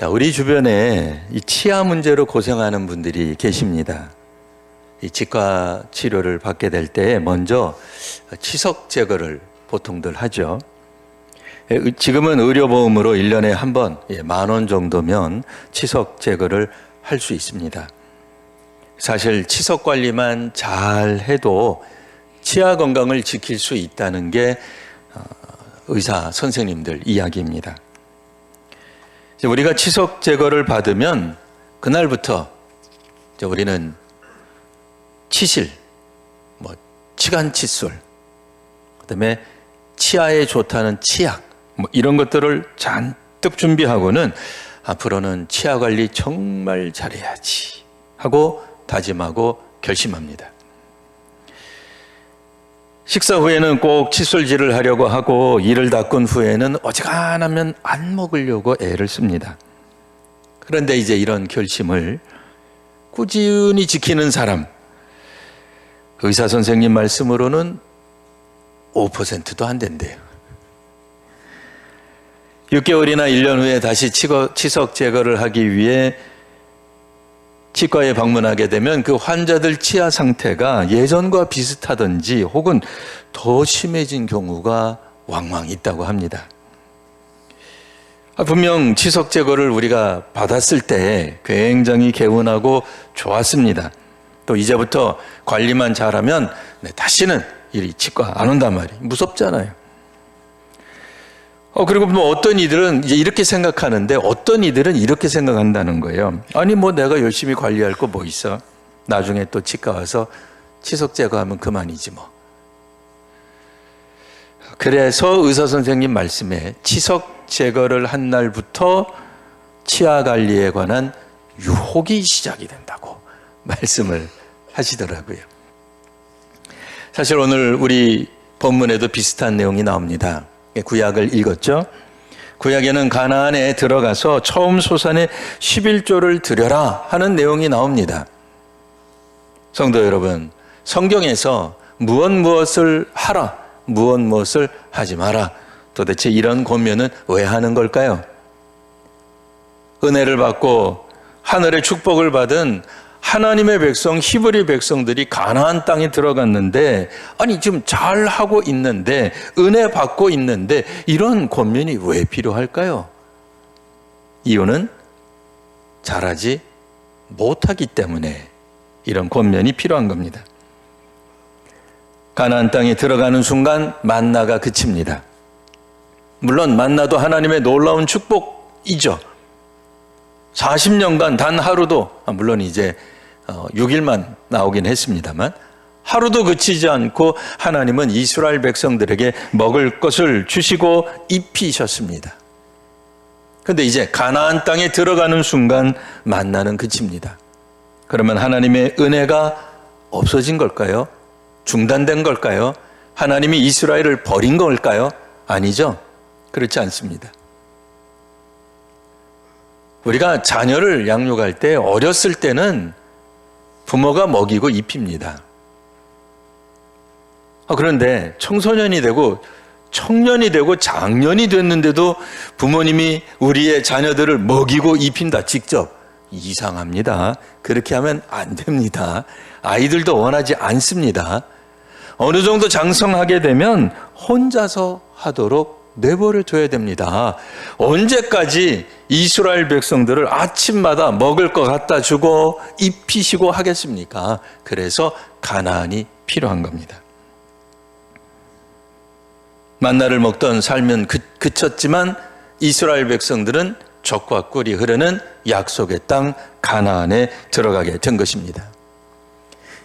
자, 우리 주변에 이 치아 문제로 고생하는 분들이 계십니다. 이 치과 치료를 받게 될 때 먼저 치석 제거를 보통들 하죠. 지금은 의료보험으로 1년에 한 번 10,000원 정도면 치석 제거를 할 수 있습니다. 사실 치석 관리만 잘 해도 치아 건강을 지킬 수 있다는 게 의사 선생님들 이야기입니다. 우리가 치석 제거를 받으면 그날부터 우리는 치실, 치간 칫솔, 그다음에 치아에 좋다는 치약, 이런 것들을 잔뜩 준비하고는 앞으로는 치아 관리 정말 잘해야지 하고 다짐하고 결심합니다. 식사 후에는 꼭 칫솔질을 하려고 하고 이를 닦은 후에는 어지간하면 안 먹으려고 애를 씁니다. 그런데 이제 이런 결심을 꾸준히 지키는 사람, 의사 선생님 말씀으로는 5%도 안 된대요. 6개월이나 1년 후에 다시 치석 제거를 하기 위해 치과에 방문하게 되면 그 환자들 치아 상태가 예전과 비슷하든지 혹은 더 심해진 경우가 왕왕 있다고 합니다. 분명 치석 제거를 우리가 받았을 때 굉장히 개운하고 좋았습니다. 또 이제부터 관리만 잘하면 다시는 이 치과 안 온단 말이에요. 무섭잖아요. 그리고 어떤 이들은 이제 이렇게 생각하는데 어떤 이들은 이렇게 생각한다는 거예요. 아니 내가 열심히 관리할 거 뭐 있어? 나중에 또 치과 와서 치석 제거하면 그만이지 뭐. 그래서 의사 선생님 말씀에 치석 제거를 한 날부터 치아 관리에 관한 유혹이 시작이 된다고 말씀을 하시더라고요. 사실 오늘 우리 본문에도 비슷한 내용이 나옵니다. 구약을 읽었죠. 구약에는 가나안에 들어가서 처음 소산의 11조를 드려라 하는 내용이 나옵니다. 성도 여러분, 성경에서 무엇을 하라, 무엇을 하지 마라, 도대체 이런 권면은 왜 하는 걸까요? 은혜를 받고 하늘의 축복을 받은 하나님의 백성, 히브리 백성들이 가나안 땅에 들어갔는데, 아니 지금 잘하고 있는데, 은혜 받고 있는데 이런 권면이 왜 필요할까요? 이유는 잘하지 못하기 때문에 이런 권면이 필요한 겁니다. 가나안 땅에 들어가는 순간 만나가 그칩니다. 물론 만나도 하나님의 놀라운 축복이죠. 40년간 단 하루도, 물론 이제 6일만 나오긴 했습니다만 하루도 그치지 않고 하나님은 이스라엘 백성들에게 먹을 것을 주시고 입히셨습니다. 그런데 이제 가나안 땅에 들어가는 순간 만나는 그칩니다. 그러면 하나님의 은혜가 없어진 걸까요? 중단된 걸까요? 하나님이 이스라엘을 버린 걸까요? 아니죠. 그렇지 않습니다. 우리가 자녀를 양육할 때 어렸을 때는 부모가 먹이고 입힙니다. 그런데 청소년이 되고 청년이 되고 장년이 됐는데도 부모님이 우리의 자녀들을 먹이고 입힌다, 직접. 이상합니다. 그렇게 하면 안 됩니다. 아이들도 원하지 않습니다. 어느 정도 장성하게 되면 혼자서 하도록 내버려 둬야 됩니다. 언제까지 이스라엘 백성들을 아침마다 먹을 거 갖다 주고 입히시고 하겠습니까? 그래서 가나안이 필요한 겁니다. 만나를 먹던 삶은 그쳤지만 이스라엘 백성들은 젖과 꿀이 흐르는 약속의 땅 가나안에 들어가게 된 것입니다.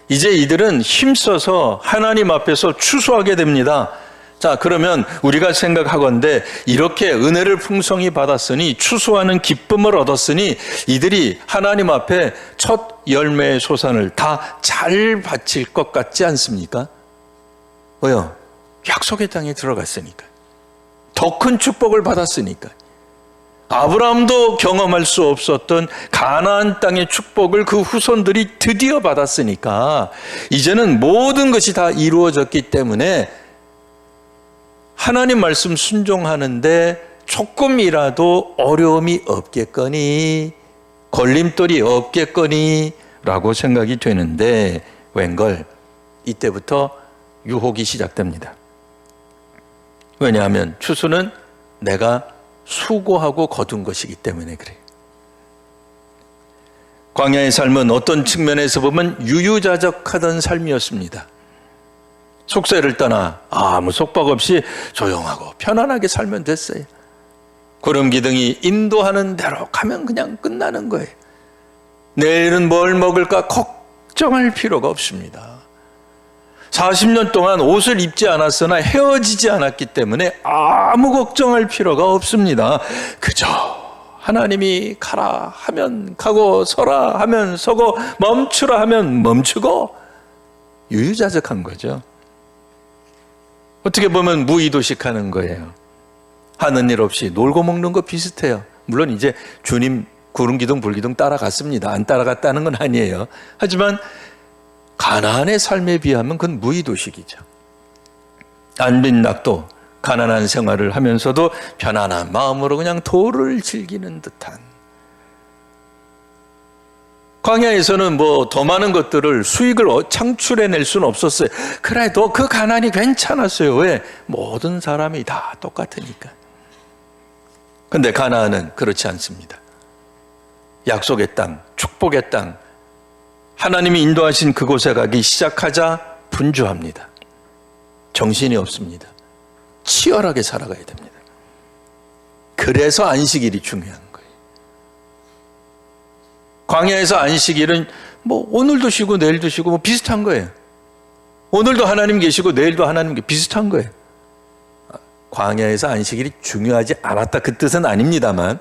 이제 이들은 힘써서 하나님 앞에서 추수하게 됩니다. 자, 그러면 우리가 생각하건대 이렇게 은혜를 풍성히 받았으니 추수하는 기쁨을 얻었으니 이들이 하나님 앞에 첫 열매의 소산을 다 잘 바칠 것 같지 않습니까? 왜요? 약속의 땅에 들어갔으니까. 더 큰 축복을 받았으니까. 아브라함도 경험할 수 없었던 가나안 땅의 축복을 그 후손들이 드디어 받았으니까 이제는 모든 것이 다 이루어졌기 때문에 하나님 말씀 순종하는데 조금이라도 어려움이 없겠거니, 걸림돌이 없겠거니 라고 생각이 되는데 웬걸 이때부터 유혹이 시작됩니다. 왜냐하면 추수는 내가 수고하고 거둔 것이기 때문에 그래요. 광야의 삶은 어떤 측면에서 보면 유유자적하던 삶이었습니다. 속세를 떠나 아무 속박 없이 조용하고 편안하게 살면 됐어요. 구름 기둥이 인도하는 대로 가면 그냥 끝나는 거예요. 내일은 뭘 먹을까 걱정할 필요가 없습니다. 40년 동안 옷을 입지 않았으나 헤어지지 않았기 때문에 아무 걱정할 필요가 없습니다. 그저 하나님이 가라 하면 가고 서라 하면 서고 멈추라 하면 멈추고 유유자적한 거죠. 어떻게 보면 무의도식하는 거예요. 하는 일 없이 놀고 먹는 거 비슷해요. 물론 이제 주님 구름기둥 불기둥 따라갔습니다. 안 따라갔다는 건 아니에요. 하지만 가나안의 삶에 비하면 그건 무의도식이죠. 안빈낙도 가난한 생활을 하면서도 편안한 마음으로 그냥 도를 즐기는 듯한. 광야에서는 뭐 더 많은 것들을 수익을 창출해낼 수는 없었어요. 그래도 그 가난이 괜찮았어요. 왜? 모든 사람이 다 똑같으니까. 근데 가나안은 그렇지 않습니다. 약속의 땅, 축복의 땅, 하나님이 인도하신 그곳에 가기 시작하자 분주합니다. 정신이 없습니다. 치열하게 살아가야 됩니다. 그래서 안식일이 중요한 거예요. 광야에서 안식일은 뭐 오늘도 쉬고 내일도 쉬고 뭐 비슷한 거예요. 오늘도 하나님 계시고 내일도 하나님 비슷한 거예요. 광야에서 안식일이 중요하지 않았다 그 뜻은 아닙니다만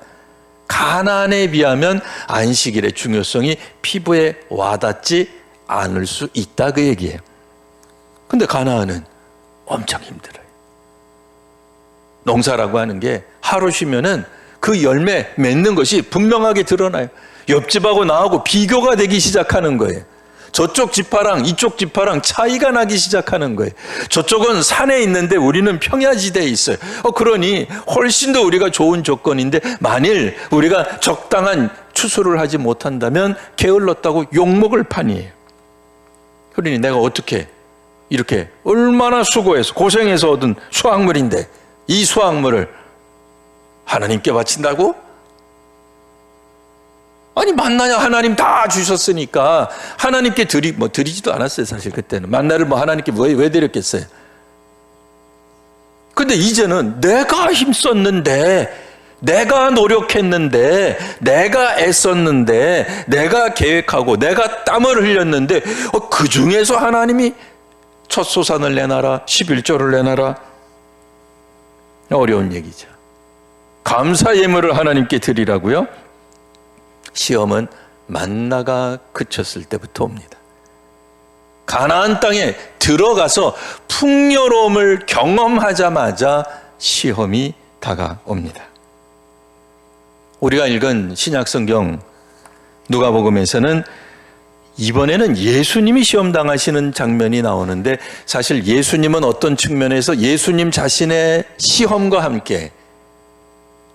가나안에 비하면 안식일의 중요성이 피부에 와닿지 않을 수 있다 그 얘기예요. 근데 가나안은 엄청 힘들어요. 농사라고 하는 게 하루 쉬면은 그 열매 맺는 것이 분명하게 드러나요. 옆집하고 나하고 비교가 되기 시작하는 거예요. 저쪽 지파랑 이쪽 지파랑 차이가 나기 시작하는 거예요. 저쪽은 산에 있는데 우리는 평야지대에 있어요. 그러니 훨씬 더 우리가 좋은 조건인데 만일 우리가 적당한 추수를 하지 못한다면 게을렀다고 욕먹을 판이에요. 그러니 내가 어떻게 이렇게 얼마나 수고해서 고생해서 얻은 수확물인데 이 수확물을 하나님께 바친다고? 아니 만나냐 하나님 다 주셨으니까 하나님께 드리지도 않았어요. 사실 그때는 만나를 하나님께 왜 드렸겠어요. 근데 이제는 내가 힘썼는데 내가 노력했는데 내가 애썼는데 내가 계획하고 내가 땀을 흘렸는데 그 중에서 하나님이 첫 소산을 내놔라 11조를 내놔라. 어려운 얘기죠. 감사 예물을 하나님께 드리라고요? 시험은 만나가 그쳤을 때부터 옵니다. 가나안 땅에 들어가서 풍요로움을 경험하자마자 시험이 다가옵니다. 우리가 읽은 신약성경 누가복음에서는 이번에는 예수님이 시험 당하시는 장면이 나오는데 사실 예수님은 어떤 측면에서 예수님 자신의 시험과 함께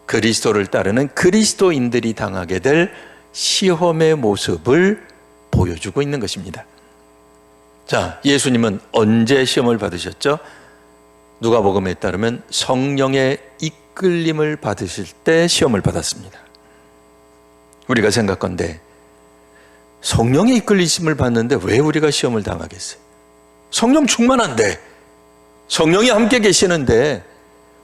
그리스도를 따르는 그리스도인들이 당하게 될 시험의 모습을 보여주고 있는 것입니다. 자, 예수님은 언제 시험을 받으셨죠? 누가복음에 따르면 성령의 이끌림을 받으실 때 시험을 받았습니다. 우리가 생각건대 성령의 이끌리심을 받는데 왜 우리가 시험을 당하겠어요? 성령 충만한데 성령이 함께 계시는데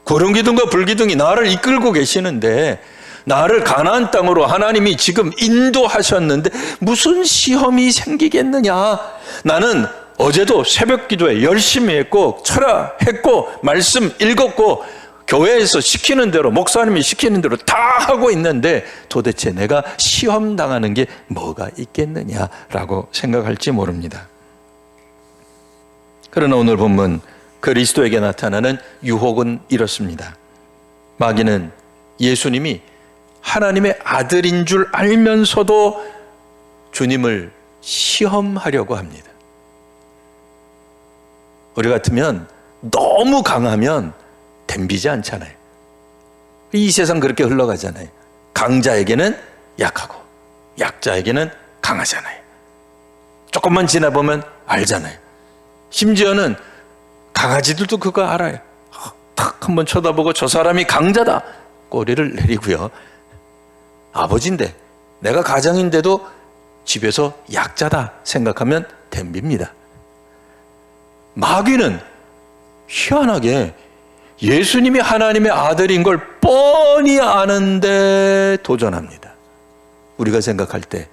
구름기둥과 불기둥이 나를 이끌고 계시는데 나를 가나안 땅으로 하나님이 지금 인도하셨는데 무슨 시험이 생기겠느냐? 나는 어제도 새벽 기도에 열심히 했고 철야했고 말씀 읽었고 교회에서 시키는 대로 목사님이 시키는 대로 다 하고 있는데 도대체 내가 시험 당하는 게 뭐가 있겠느냐라고 생각할지 모릅니다. 그러나 오늘 본문 그리스도에게 나타나는 유혹은 이렇습니다. 마귀는 예수님이 하나님의 아들인 줄 알면서도 주님을 시험하려고 합니다. 우리 같으면 너무 강하면 덤비지 않잖아요. 이 세상 그렇게 흘러가잖아요. 강자에게는 약하고 약자에게는 강하잖아요. 조금만 지나보면 알잖아요. 심지어는 강아지들도 그거 알아요. 탁 한번 쳐다보고 저 사람이 강자다 꼬리를 내리고요. 아버지인데, 내가 가장인데도 집에서 약자다 생각하면 덤빕니다. 마귀는 희한하게 예수님이 하나님의 아들인 걸 뻔히 아는데 도전합니다. 우리가 생각할 때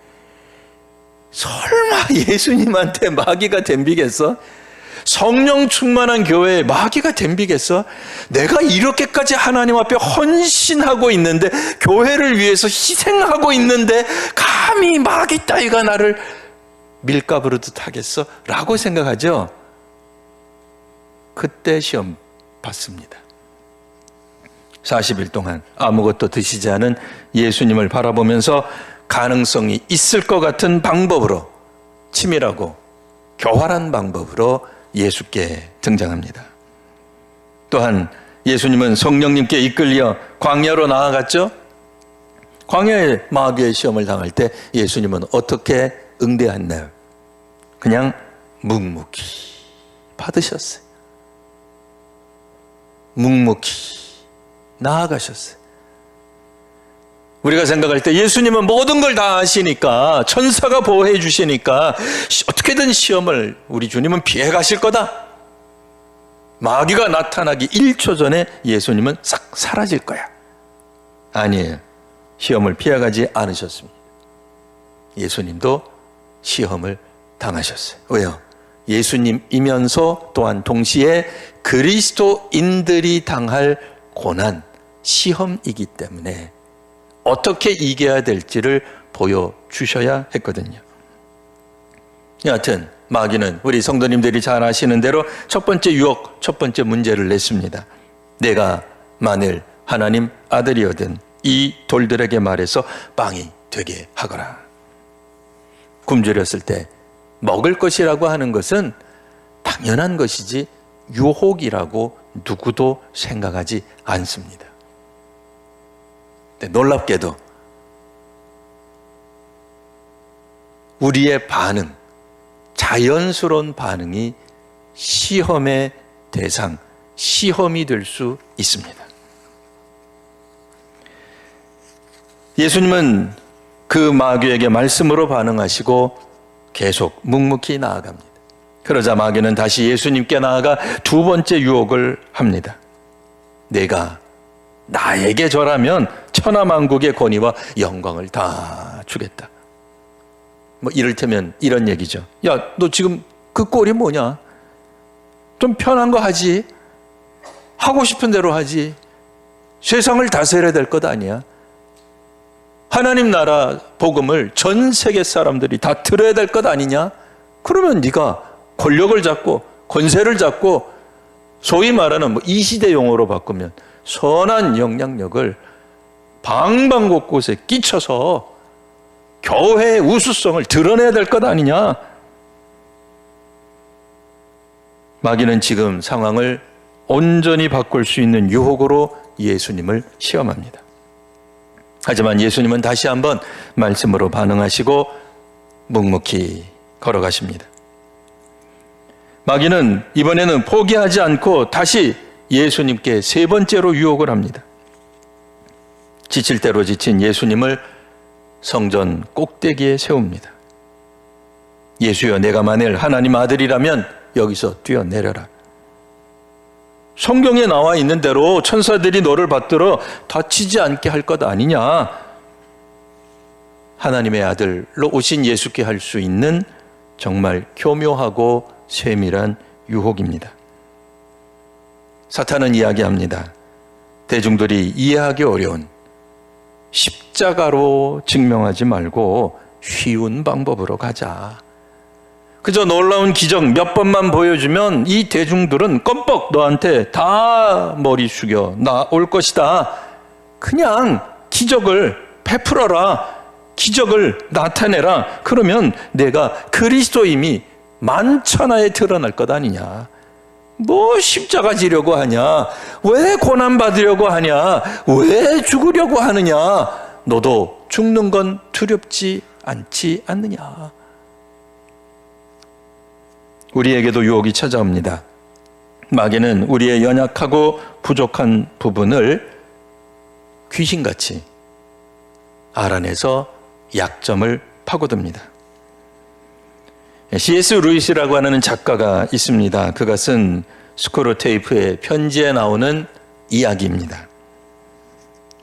설마 예수님한테 마귀가 덤비겠어? 성령 충만한 교회에 마귀가 덤비겠어? 내가 이렇게까지 하나님 앞에 헌신하고 있는데, 교회를 위해서 희생하고 있는데 감히 마귀 따위가 나를 밀가부르듯 하겠어? 라고 생각하죠. 그때 시험 받습니다. 40일 동안 아무것도 드시지 않은 예수님을 바라보면서 가능성이 있을 것 같은 방법으로, 치밀하고 교활한 방법으로 예수께 등장합니다. 또한 예수님은 성령님께 이끌려 광야로 나아갔죠. 광야에 마귀의 시험을 당할 때 예수님은 어떻게 응대했나요? 그냥 묵묵히 받으셨어요. 묵묵히 나아가셨어요. 우리가 생각할 때 예수님은 모든 걸 다 아시니까, 천사가 보호해 주시니까 어떻게든 시험을 우리 주님은 피해 가실 거다. 마귀가 나타나기 1초 전에 예수님은 싹 사라질 거야. 아니에요. 시험을 피해가지 않으셨습니다. 예수님도 시험을 당하셨어요. 왜요? 예수님이면서 또한 동시에 그리스도인들이 당할 고난, 시험이기 때문에 어떻게 이겨야 될지를 보여주셔야 했거든요. 여하튼 마귀는 우리 성도님들이 잘 아시는 대로 첫 번째 유혹, 첫 번째 문제를 냈습니다. 내가 만일 하나님 아들이거든 이 돌들에게 말해서 빵이 되게 하거라. 굶주렸을 때 먹을 것이라고 하는 것은 당연한 것이지 유혹이라고 누구도 생각하지 않습니다. 놀랍게도 우리의 반응, 자연스러운 반응이 시험의 대상, 시험이 될 수 있습니다. 예수님은 그 마귀에게 말씀으로 반응하시고 계속 묵묵히 나아갑니다. 그러자 마귀는 다시 예수님께 나아가 두 번째 유혹을 합니다. 내가 나에게 절하면 천하만국의 권위와 영광을 다 주겠다. 뭐 이를테면 이런 얘기죠. 야, 너 지금 그 꼴이 뭐냐? 좀 편한 거 하지. 하고 싶은 대로 하지. 세상을 다스려야 될 것 아니야. 하나님 나라 복음을 전 세계 사람들이 다 들어야 될 것 아니냐? 그러면 네가 권력을 잡고 권세를 잡고 소위 말하는 이 시대 용어로 바꾸면 선한 영향력을 방방곳곳에 끼쳐서 교회의 우수성을 드러내야 될 것 아니냐? 마귀는 지금 상황을 온전히 바꿀 수 있는 유혹으로 예수님을 시험합니다. 하지만 예수님은 다시 한번 말씀으로 반응하시고 묵묵히 걸어가십니다. 마귀는 이번에는 포기하지 않고 다시 예수님께 세 번째로 유혹을 합니다. 지칠 대로 지친 예수님을 성전 꼭대기에 세웁니다. 예수여, 내가 만일 하나님 아들이라면 여기서 뛰어내려라. 성경에 나와 있는 대로 천사들이 너를 받들어 다치지 않게 할 것 아니냐. 하나님의 아들로 오신 예수께 할 수 있는 정말 교묘하고 세밀한 유혹입니다. 사탄은 이야기합니다. 대중들이 이해하기 어려운 십자가로 증명하지 말고 쉬운 방법으로 가자. 그저 놀라운 기적 몇 번만 보여주면 이 대중들은 껌뻑 너한테 다 머리 숙여 나올 것이다. 그냥 기적을 베풀어라. 기적을 나타내라. 그러면 내가 그리스도임이 만천하에 드러날 것 아니냐. 뭐 십자가 지려고 하냐? 왜 고난 받으려고 하냐? 왜 죽으려고 하느냐? 너도 죽는 건 두렵지 않지 않느냐? 우리에게도 유혹이 찾아옵니다. 마귀는 우리의 연약하고 부족한 부분을 귀신같이 알아내서 약점을 파고듭니다. C.S. 루이스라고 하는 작가가 있습니다. 그가 쓴 스크루테이프의 편지에 나오는 이야기입니다.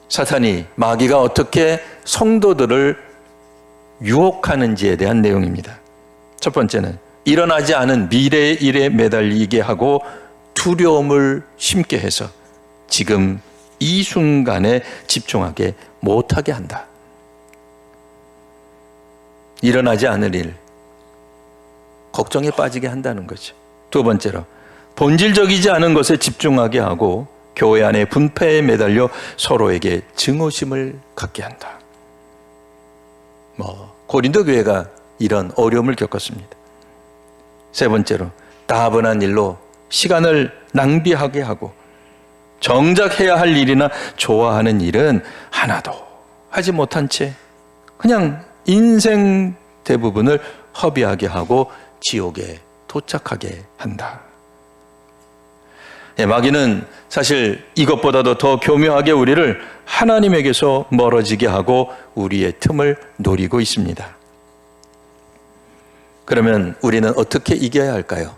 사탄이, 마귀가 어떻게 성도들을 유혹하는지에 대한 내용입니다. 첫 번째는 일어나지 않은 미래의 일에 매달리게 하고 두려움을 심게 해서 지금 이 순간에 집중하게 못하게 한다. 일어나지 않을 일, 걱정에 빠지게 한다는 거죠. 두 번째로 본질적이지 않은 것에 집중하게 하고 교회 안의 분패에 매달려 서로에게 증오심을 갖게 한다. 고린도 교회가 이런 어려움을 겪었습니다. 세 번째로 다분한 일로 시간을 낭비하게 하고 정작 해야 할 일이나 좋아하는 일은 하나도 하지 못한 채 그냥 인생 대부분을 허비하게 하고 지옥에 도착하게 한다. 마귀는 사실 이것보다도 더 교묘하게 우리를 하나님에게서 멀어지게 하고 우리의 틈을 노리고 있습니다. 그러면 우리는 어떻게 이겨야 할까요?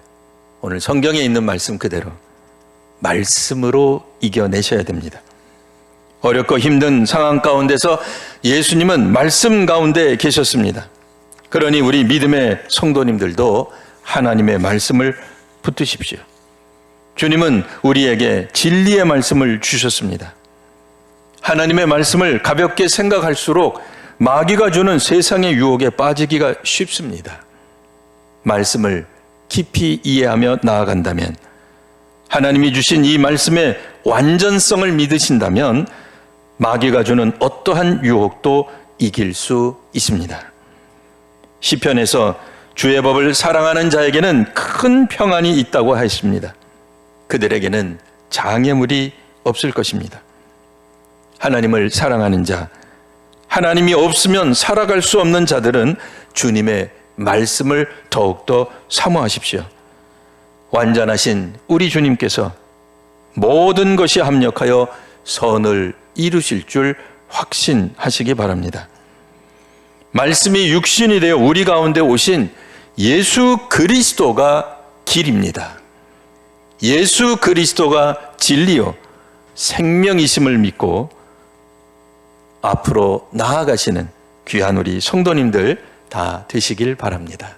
오늘 성경에 있는 말씀 그대로 말씀으로 이겨내셔야 됩니다. 어렵고 힘든 상황 가운데서 예수님은 말씀 가운데 계셨습니다. 그러니 우리 믿음의 성도님들도 하나님의 말씀을 붙드십시오. 주님은 우리에게 진리의 말씀을 주셨습니다. 하나님의 말씀을 가볍게 생각할수록 마귀가 주는 세상의 유혹에 빠지기가 쉽습니다. 말씀을 깊이 이해하며 나아간다면, 하나님이 주신 이 말씀의 완전성을 믿으신다면 마귀가 주는 어떠한 유혹도 이길 수 있습니다. 시편에서 주의 법을 사랑하는 자에게는 큰 평안이 있다고 하십니다. 그들에게는 장애물이 없을 것입니다. 하나님을 사랑하는 자, 하나님이 없으면 살아갈 수 없는 자들은 주님의 말씀을 더욱더 사모하십시오. 완전하신 우리 주님께서 모든 것이 합력하여 선을 이루실 줄 확신하시기 바랍니다. 말씀이 육신이 되어 우리 가운데 오신 예수 그리스도가 길입니다. 예수 그리스도가 진리요 생명이심을 믿고 앞으로 나아가시는 귀한 우리 성도님들 다 되시길 바랍니다.